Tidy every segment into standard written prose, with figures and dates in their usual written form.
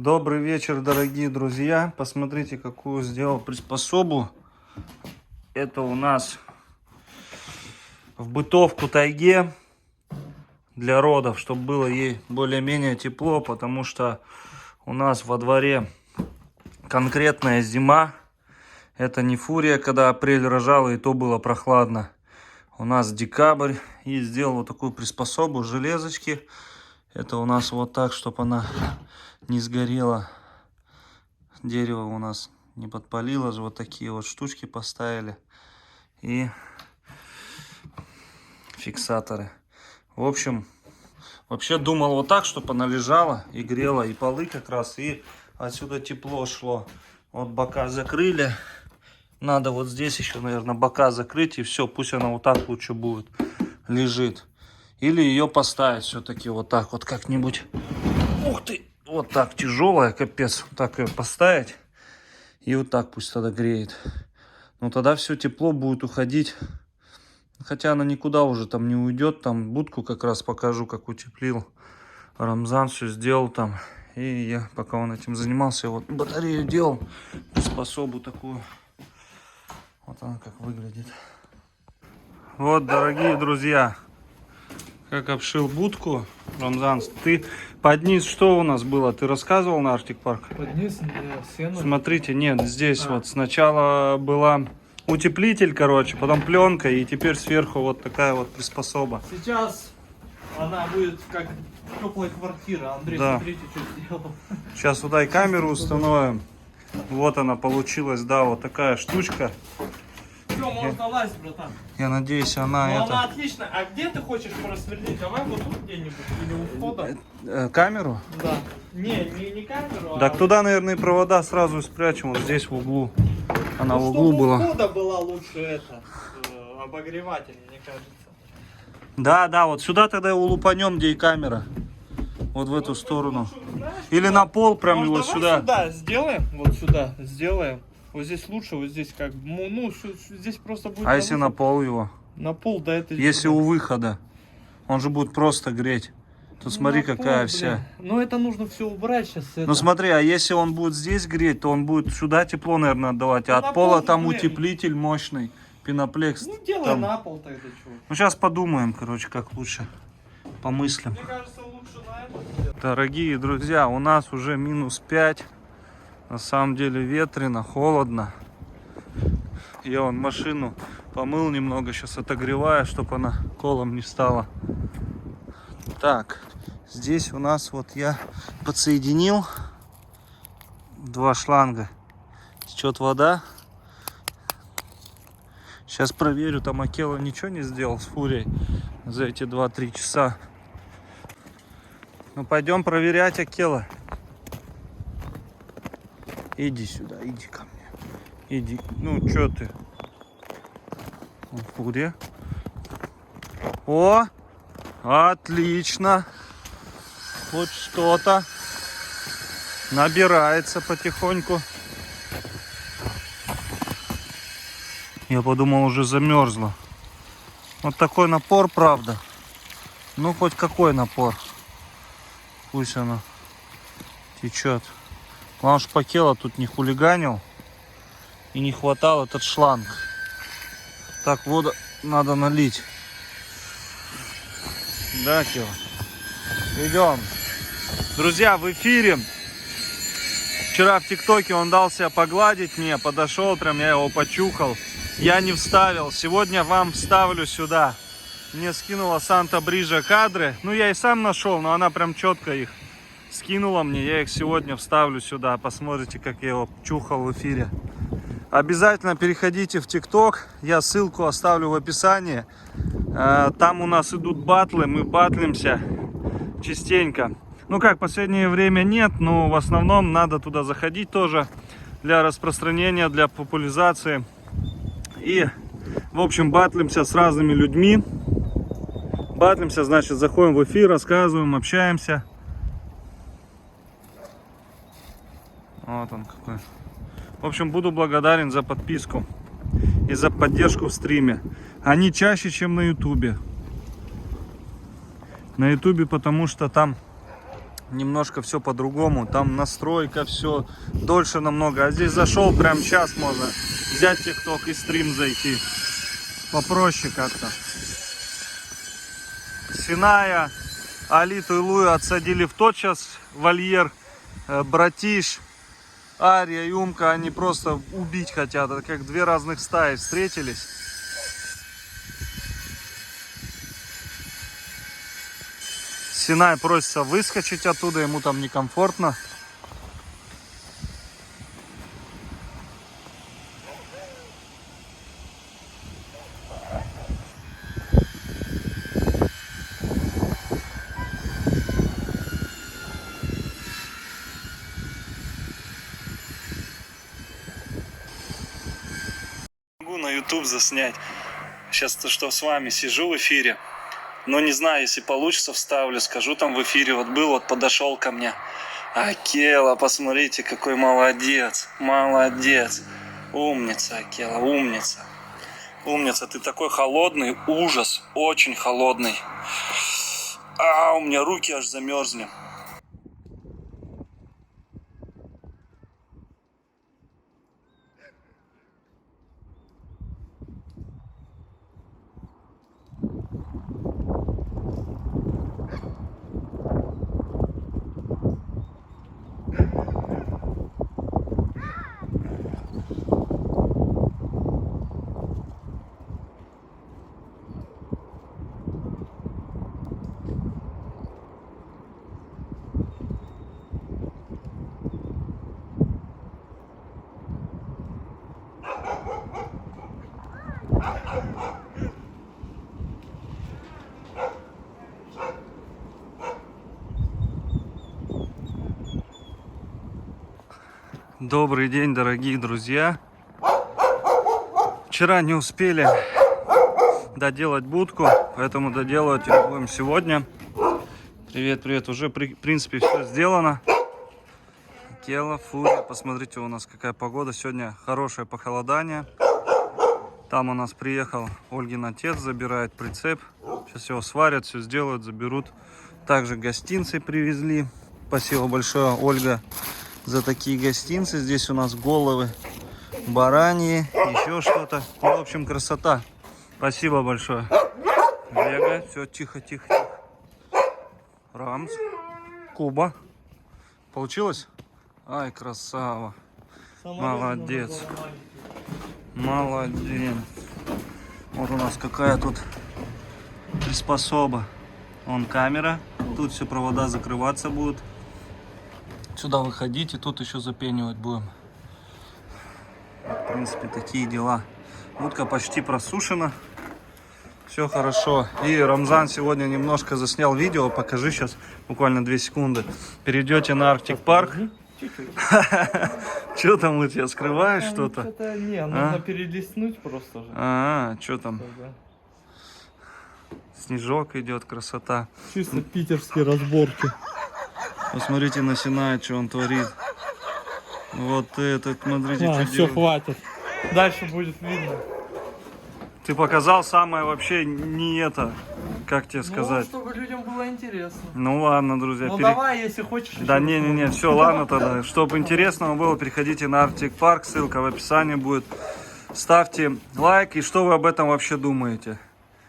Добрый вечер, дорогие друзья. Посмотрите, какую сделал приспособу. Это у нас в бытовку тайге для родов, чтобы было ей более-менее тепло, потому что у нас во дворе конкретная зима. Это не фурия, когда апрель рожала, и то было прохладно. У нас декабрь. И сделал вот такую приспособу, железочки. Это у нас вот так, чтобы она не сгорела. Дерево у нас не подпалило же. Вот такие вот штучки поставили. И фиксаторы. В общем, вообще думал вот так, чтобы она лежала и грела. И полы как раз. И отсюда тепло шло. Вот бока закрыли. Надо вот здесь еще, наверное, бока закрыть. И все, пусть она вот так лучше будет. Лежит. Или ее поставить все-таки вот так вот как-нибудь. Ух ты! Вот так тяжелая, капец. Вот так ее поставить. И вот так пусть тогда греет. Ну тогда все тепло будет уходить. Хотя она никуда уже там не уйдет. Там будку как раз покажу, как утеплил. Рамзан все сделал там. И я, пока он этим занимался, вот батарею делал. Приспособу такую. Вот она как выглядит. Вот, дорогие друзья. Как обшил будку. Рамзан, ты под низ что у нас было? Ты рассказывал на Arctic Park? Под низ сено. Смотрите, нет, здесь вот сначала была утеплитель, короче, потом пленка, и теперь сверху вот такая вот приспособа. Сейчас она будет как теплая квартира. Андрей, Да. смотрите, что сделал. Сейчас сюда и камеру установим. Вот она получилась, да, вот такая штучка. Все, можно лазить, братан. Я надеюсь, она Ну, это... она отлично. А где ты хочешь просверлить? Давай вот тут где-нибудь или у входа. Камеру? Да. Не камеру, Так туда, наверное, и провода сразу спрячем, вот здесь в углу. Она в углу чтобы у была. входа была лучше это, обогреватель, мне кажется. Да, вот сюда тогда его лупанем, где и камера. Вот в эту сторону. Или на пол прям его Давай сюда. сделаем, вот сюда сделаем. Вот здесь лучше, вот здесь как, ну, здесь просто будет... А если на пол его? На пол, да, это... Если у выхода. Он же будет просто греть. Тут смотри, на какая пол, вся. Ну, это нужно все убрать сейчас. Ну смотри, а если он будет здесь греть, то он будет сюда тепло, наверное, отдавать. А Ну, от пола пол, там блин. утеплитель мощный. Пеноплекс. Ну, делай Там. на пол тогда, что. Ну сейчас подумаем, короче, как лучше. Помыслим. Мне кажется, лучше на это. Дорогие друзья, у нас уже -5. На самом деле ветрено, холодно. Я вон машину помыл немного, сейчас отогреваю, чтобы она колом не стала. Так, здесь у нас вот я подсоединил 2 шланга. Течет вода. Сейчас проверю, там Акела ничего не сделал с фурией за эти 2-3 часа. Ну пойдем проверять, Акела. Иди сюда, иди ко мне. Иди. Ну, что ты? Он в фуре. О! Отлично. Вот что-то набирается потихоньку. Я подумал, уже замерзла. Вот такой напор, правда. Ну, хоть какой напор. Пусть она течет. Главное, что Акела тут не хулиганил. И не хватал этот шланг. Так, воду надо налить. Да, Акела? Идем. Друзья, в эфире. Вчера в ТикТоке он дал себя погладить мне. Подошел, прям я его почухал. Я не вставил. Сегодня вам вставлю сюда. Мне скинула Санта-Бриджа кадры. Ну, я и сам нашел, но она прям четко их скинула мне. Я их сегодня вставлю сюда. Посмотрите, как я его чухал в эфире. Обязательно переходите в ТикТок. Я ссылку оставлю в описании. Там у нас идут батлы. Мы батлимся частенько. Ну как, в последнее время нет, но в основном надо туда заходить тоже для распространения, для популяризации. И, в общем, батлимся с разными людьми. Батлимся, значит, заходим в эфир, рассказываем, общаемся. Вот он какой. В общем, буду благодарен за подписку и за поддержку в стриме. Они чаще, чем на ютубе. На ютубе, потому что там немножко все по-другому. Там настройка, все дольше намного. А здесь зашел, прям сейчас можно взять тикток и стрим зайти. Попроще как-то. Синая, Алиту и Лую отсадили в тот час вольер. Братиш, Ария и Умка, они просто убить хотят. Это как две разных стаи встретились. Синай просится выскочить оттуда, ему там некомфортно. Могу на YouTube заснять. Сейчас то, что с вами сижу в эфире. Но не знаю, если получится, вставлю, скажу там в эфире. Вот был, вот подошел ко мне. Акела, посмотрите, какой молодец. Молодец. Умница, Акела, умница. Умница, ты такой холодный, ужас. Очень холодный. А, у меня руки аж замерзли. Добрый день, дорогие друзья. Вчера не успели доделать будку, поэтому доделывать будем сегодня. Привет, привет. Уже, в принципе, все сделано. Акела, Фурия. Посмотрите, у нас какая погода. Сегодня хорошее похолодание. Там у нас приехал Ольгин отец, забирает прицеп. Сейчас его сварят, все сделают, заберут. Также гостинцы привезли. Спасибо большое, Ольга, за такие гостинцы. Здесь у нас головы бараньи, еще что-то. В общем, красота. Спасибо большое. Бега, все, тихо, тихо, тихо. Рамс, Куба. Получилось? Ай, красава. Молодец. Молодец. Вот у нас какая тут приспособа. Вон камера. Тут все провода закрываться будут. Сюда выходить и тут еще запенивать будем. В принципе, такие дела. Будка почти просушена. Все хорошо. И Рамзан сегодня немножко заснял видео. Покажи сейчас, буквально 2 секунды. Перейдете на Arctic Park. Что там у тебя, скрываешь что-то? Что-то не, нужно перелистнуть просто же. Что там? Снежок идет, красота. Чисто питерские разборки. Посмотрите на Синая, что он творит. Вот этот, смотрите, что Все, делает. хватит. Дальше будет видно. Ты показал самое вообще не это, как тебе сказать. Ну, чтобы людям было интересно. Ну ладно, друзья. Ну давай, если хочешь. Да не, все, ладно тогда. Чтобы интересного было, переходите на Arctic Park, ссылка в описании будет. Ставьте лайк, и что вы об этом вообще думаете?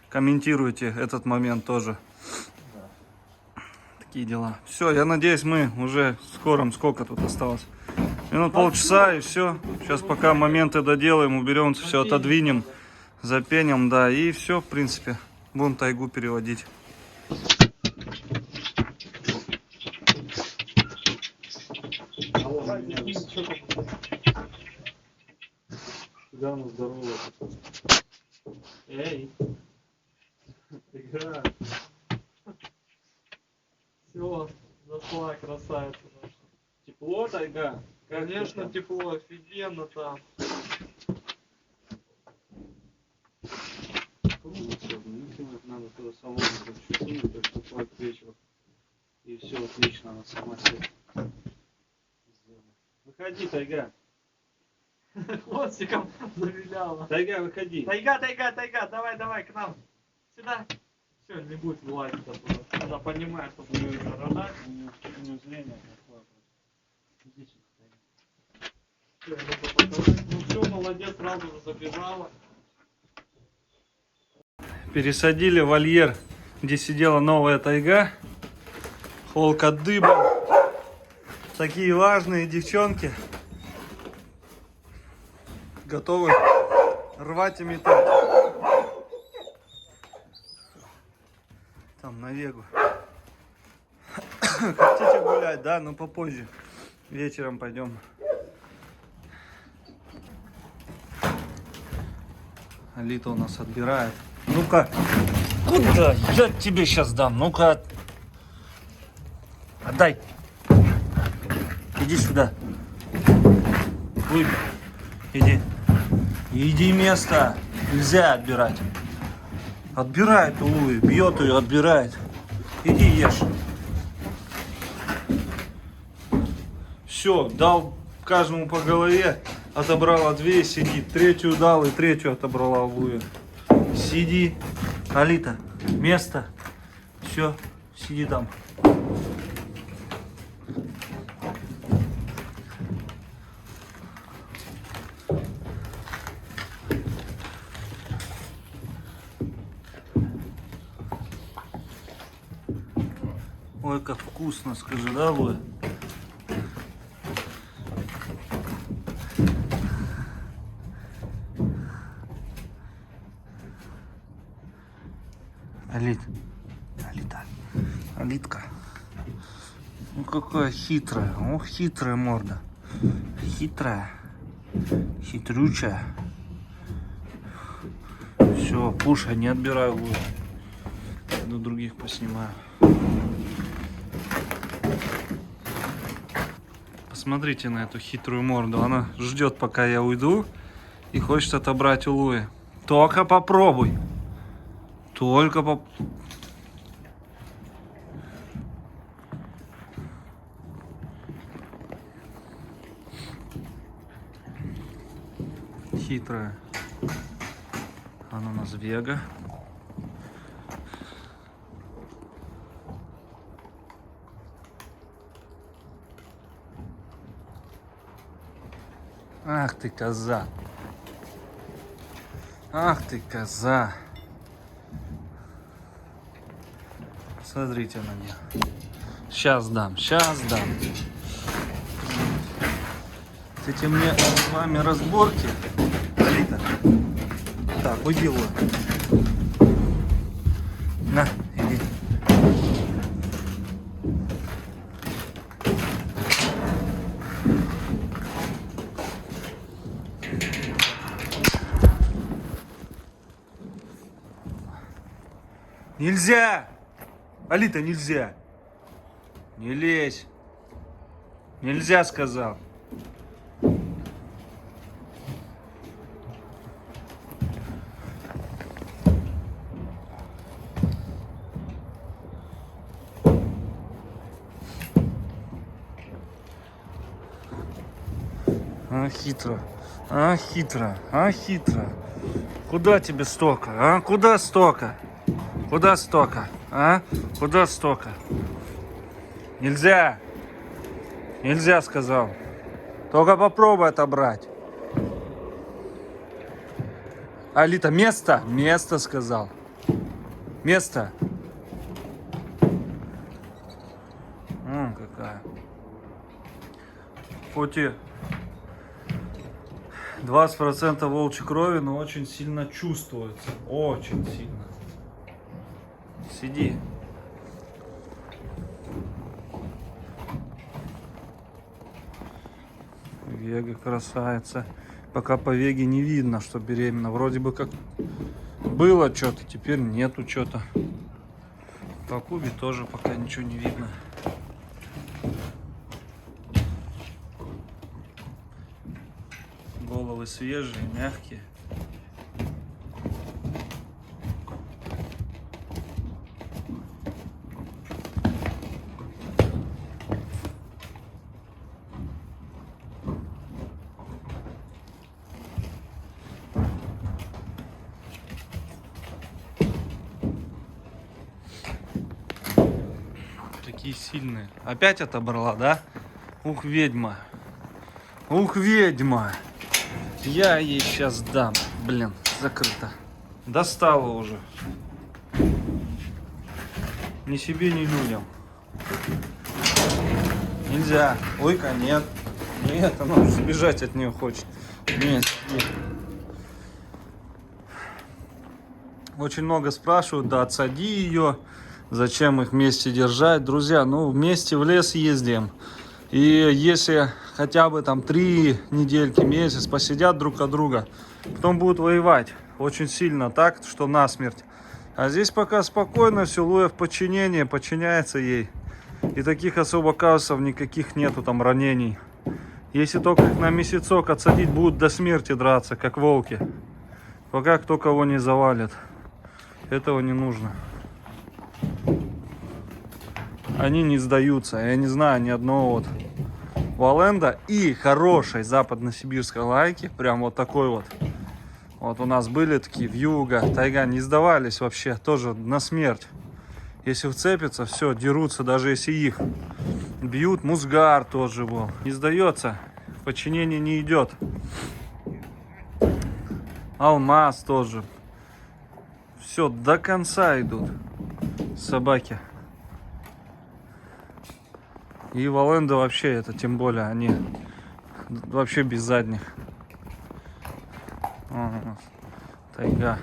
Комментируйте этот момент тоже. Такие дела. Все, я надеюсь, мы уже скоро, сколько тут осталось? Минут полчаса и все. Сейчас пока моменты доделаем, уберем, все отодвинем, запеним, да, и все, в принципе. Будем тайгу переводить. Здорово. Эй. Игра. Все, зашла красавица наша. Тепло, тайга? Конечно, тепло, офигенно там. Надо туда салон чуть-чуть, к вечеру. И все отлично, она сама себе сделала. Выходи, тайга. Хвостиком завиляла. Тайга, выходи. Тайга, давай к нам. Сюда. Все, не будет вылазить оттуда. Она понимает, что будет радар. У него зрение плохое. Здесь вот стоит. Ну все, молодец, сразу же забежала. Пересадили вольер, где сидела новая тайга. Холка дыбом. Такие важные девчонки. Готовы рвать и метать. Там на вегу. Хотите гулять, да? Но попозже. Вечером пойдем. Алита у нас отбирает. Ну-ка. Куда? Я тебе сейчас дам. Ну-ка. Отдай. Иди сюда. Ой. Иди. Иди место. Нельзя отбирать. Отбирает у Луи. Бьет ее, отбирает. Иди ешь. Все, дал каждому по голове. Отобрала 2, сидит. Третью дал и третью отобрала у Луи. Сиди. Алита. Место. Все. Сиди там. Ой, как вкусно, скажи, да, Луи? Алита. Алитка. Ну какая хитрая. Ох, хитрая морда. Хитрая. Хитрючая. Все, кушай, не отбирай Луи. До других поснимаю. Посмотрите на эту хитрую морду. Она ждет, пока я уйду, и хочет отобрать у Луи. Только попробуй. Только хитрая. Она у нас Вега. Ах ты коза. Ах ты коза. Смотрите на нее. Сейчас дам, сейчас дам. Эти мне с вами разборки. Алита. Так, уйди, Луи. На, иди. Нельзя! Алита, нельзя! Не лезь! Нельзя, сказал. А, хитро. А, хитро. А, хитро. Куда тебе столько? А, куда столько? Куда столько? А? Куда столько? Нельзя. Нельзя, сказал. Только попробуй отобрать. Алита, место? Место, сказал. Место. Какая. Хоть и 20% волчьей крови, но очень сильно чувствуется. Очень сильно. Сиди. Вега красавица. Пока по Веге не видно, что беременна. Вроде бы как было что-то, теперь нету что-то. По Кубе тоже пока ничего не видно. Головы свежие, мягкие. Такие какие сильные. Опять отобрала, да? Ух, ведьма. Ух, ведьма. Я ей сейчас дам. Блин, закрыто. Достала уже. Ни себе, ни людям. Нельзя. Ой-ка, нет. Нет, она уже сбежать от нее хочет. Нет, нет. Очень много спрашивают, да отсади ее. Зачем их вместе держать? Друзья, ну вместе в лес ездим. И если хотя бы там 3 недельки, месяц посидят друг от друга, потом будут воевать очень сильно, так, что насмерть. А здесь пока спокойно, все, Луя в подчинении, подчиняется ей. И таких особо казусов никаких нету, там ранений. Если только их на месяцок отсадить, будут до смерти драться, как волки. Пока кто кого не завалит. Этого не нужно. Они не сдаются. Я не знаю ни одного вот Валенда и хорошей западно-сибирской лайки. Прям вот такой вот. Вот у нас были такие вьюга, тайга. Не сдавались вообще. Тоже на смерть. Если вцепятся, все, дерутся. Даже если их бьют. Музгар тоже был. Не сдается. В подчинение не идет. Алмаз тоже. Все, до конца идут собаки. И Валенда вообще, это тем более, они вообще без задних. О, тайга.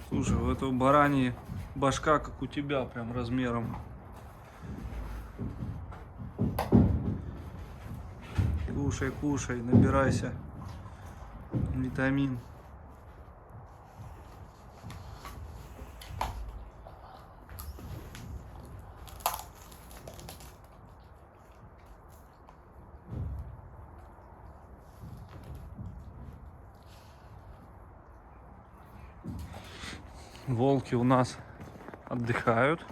Слушай, у этого бараньи башка, как у тебя, прям размером. Кушай, кушай, набирайся витамин. Волки у нас отдыхают,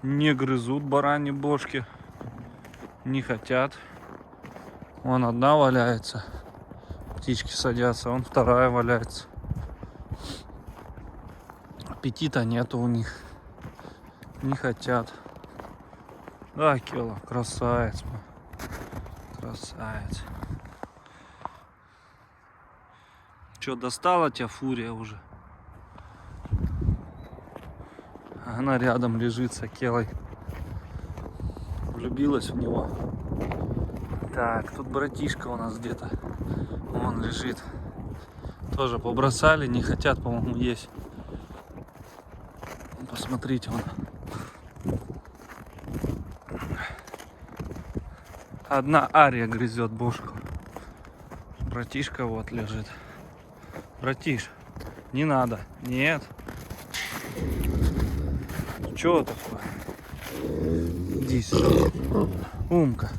не грызут бараньи бошки, не хотят. Вон одна валяется, птички садятся, вон вторая валяется. Аппетита нету у них, не хотят. Да, Кела, красавец, красавец. Че, достала тебя фурия уже? Она рядом лежит с Акелой. Влюбилась в него. Так, тут братишка у нас где-то. Он лежит. Тоже побросали, не хотят, по-моему, есть. Посмотрите, он. Одна Ария грызет бошку. Братишка вот лежит. Братиш, не надо. Нет. Чё такое? Иди сюда. Умка.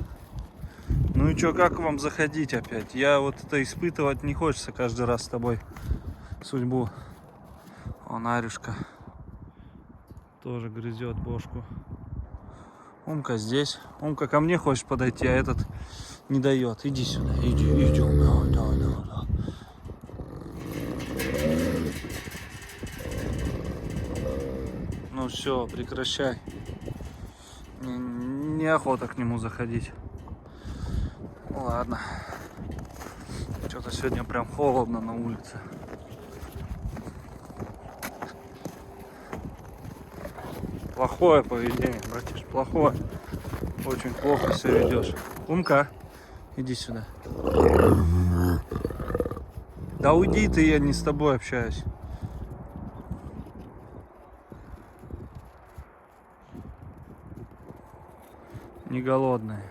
Ну и чё, как вам заходить опять? Я вот это испытывать не хочется каждый раз с тобой судьбу. Вон Арюшка тоже грызет бошку. Умка здесь. Умка ко мне хочешь подойти, а этот не дает. Иди сюда. Иди, идем. Да. Ну все, прекращай. Неохота к нему заходить. Ну ладно. Что-то сегодня прям холодно на улице. Плохое поведение, братиш, плохое. Очень плохо себя ведешь. Умка, иди сюда. Да уйди ты, я не с тобой общаюсь. Не голодная.